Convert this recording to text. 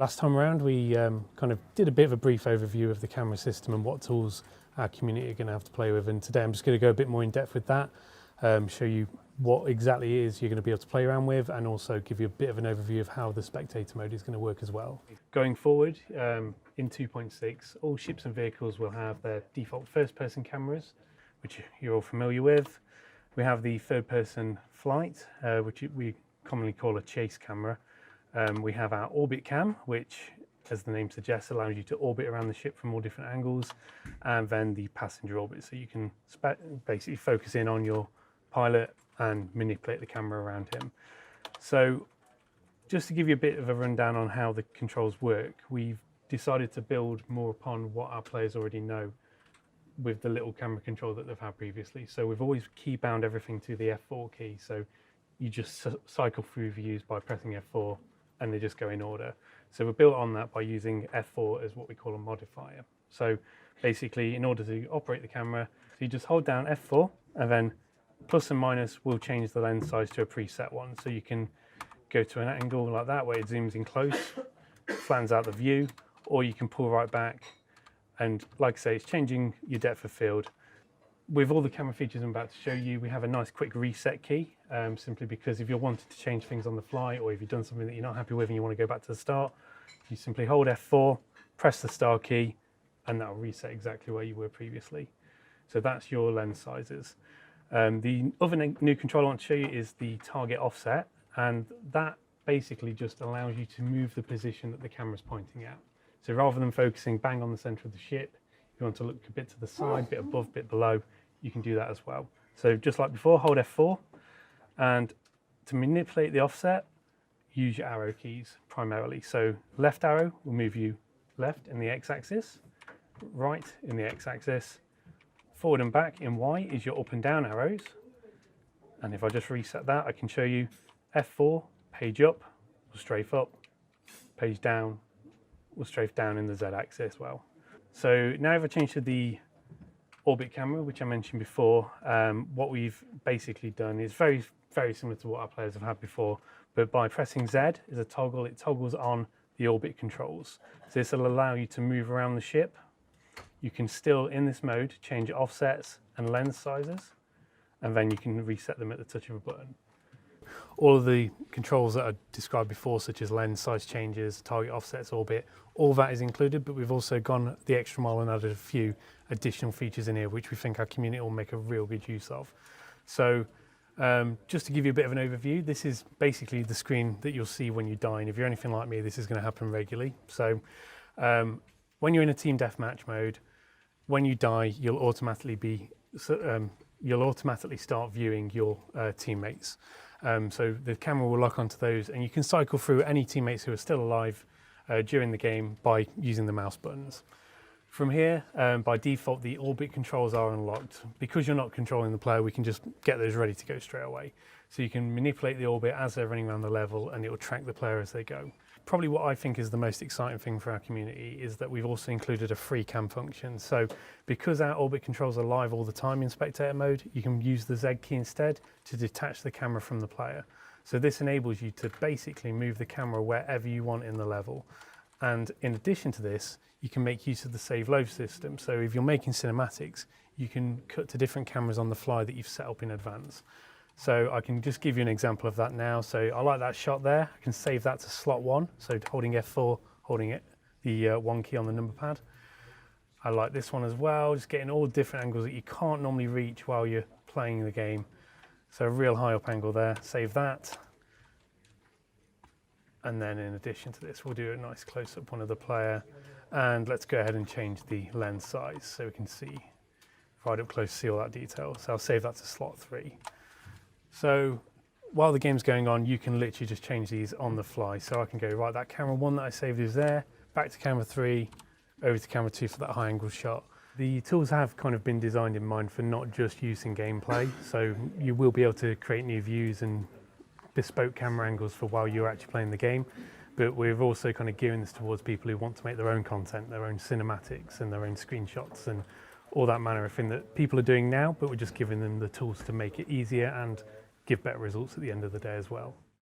Last time around we kind of did a bit of a brief overview of the camera system and what tools our community are going to have to play with, and today I'm just going to go a bit more in depth with that, show you what exactly it is you're going to be able to play around with, and also give you a bit of an overview of how the spectator mode is going to work as well. Going forward, in 2.6, all ships and vehicles will have their default first-person cameras, which you're all familiar with. We have the third-person flight, which we commonly call a chase camera. We have our orbit cam, which, as the name suggests, allows you to orbit around the ship from all different angles, and then the passenger orbit, so you can basically focus in on your pilot and manipulate the camera around him. So just to give you a bit of a rundown on how the controls work, we've decided to build more upon what our players already know with the little camera control that they've had previously. So we've always key bound everything to the F4 key, so you just cycle through views by pressing F4 and they just go in order. So we're built on that by using F4 as what we call a modifier. So basically, in order to operate the camera, you just hold down F4 and then plus and minus will change the lens size to a preset one. So you can go to an angle like that where it zooms in close, flattens out the view, or you can pull right back. And like I say, it's changing your depth of field. With all the camera features I'm about to show you, we have a nice quick reset key, simply because if you're wanting to change things on the fly, or if you've done something that you're not happy with and you want to go back to the start, you simply hold F4, press the star key, and that'll reset exactly where you were previously. So that's your lens sizes. The other new control I want to show you is the target offset, and that basically just allows you to move the position that the camera's pointing at. So rather than focusing bang on the center of the ship, if you want to look a bit to the side, bit above, bit below, you can do that as well. So just like before, hold F4, and to manipulate the offset, use your arrow keys primarily. So left arrow will move you left in the x-axis, right in the x-axis, forward and back in Y is your up and down arrows. And if I just reset that, I can show you F4, page up, will strafe up, page down, will strafe down in the Z axis as well. So now if I change to the orbit camera, which I mentioned before, what we've basically done is very, very similar to what our players have had before, but by pressing Z is a toggle, it toggles on the orbit controls. So this will allow you to move around the ship. You can still, in this mode, change offsets and lens sizes, and then you can reset them at the touch of a button. All of the controls that I described before, such as lens size changes, target offsets, orbit, all that is included, but we've also gone the extra mile and added a few additional features in here, which we think our community will make a real good use of. So just to give you a bit of an overview, this is basically the screen that you'll see when you die, and if you're anything like me, this is going to happen regularly. So when you're in a team deathmatch mode, when you die, you'll automatically start viewing your teammates. So the camera will lock onto those, and you can cycle through any teammates who are still alive during the game by using the mouse buttons. From here, by default, the orbit controls are unlocked. Because you're not controlling the player, we can just get those ready to go straight away. So you can manipulate the orbit as they're running around the level, and it will track the player as they go. Probably what I think is the most exciting thing for our community is that we've also included a free cam function. So because our orbit controls are live all the time in spectator mode, you can use the Z key instead to detach the camera from the player. So this enables you to basically move the camera wherever you want in the level. And in addition to this, you can make use of the save load system. So if you're making cinematics, you can cut to different cameras on the fly that you've set up in advance. So I can just give you an example of that now. So I like that shot there. I can save that to slot 1. So holding F4, holding it, the 1 key on the number pad. I like this one as well, just getting all different angles that you can't normally reach while you're playing the game. So a real high up angle there, save that. And then in addition to this, we'll do a nice close up one of the player. And let's go ahead and change the lens size so we can see right up close, see all that detail. So I'll save that to slot 3. So while the game's going on, you can literally just change these on the fly. So I can go, right, that camera 1 that I saved is there, back to camera 3, over to camera 2 for that high angle shot. The tools have kind of been designed in mind for not just use in gameplay. So you will be able to create new views and bespoke camera angles for while you're actually playing the game. But we're also kind of gearing this towards people who want to make their own content, their own cinematics and their own screenshots and all that manner of thing that people are doing now, but we're just giving them the tools to make it easier and give better results at the end of the day as well.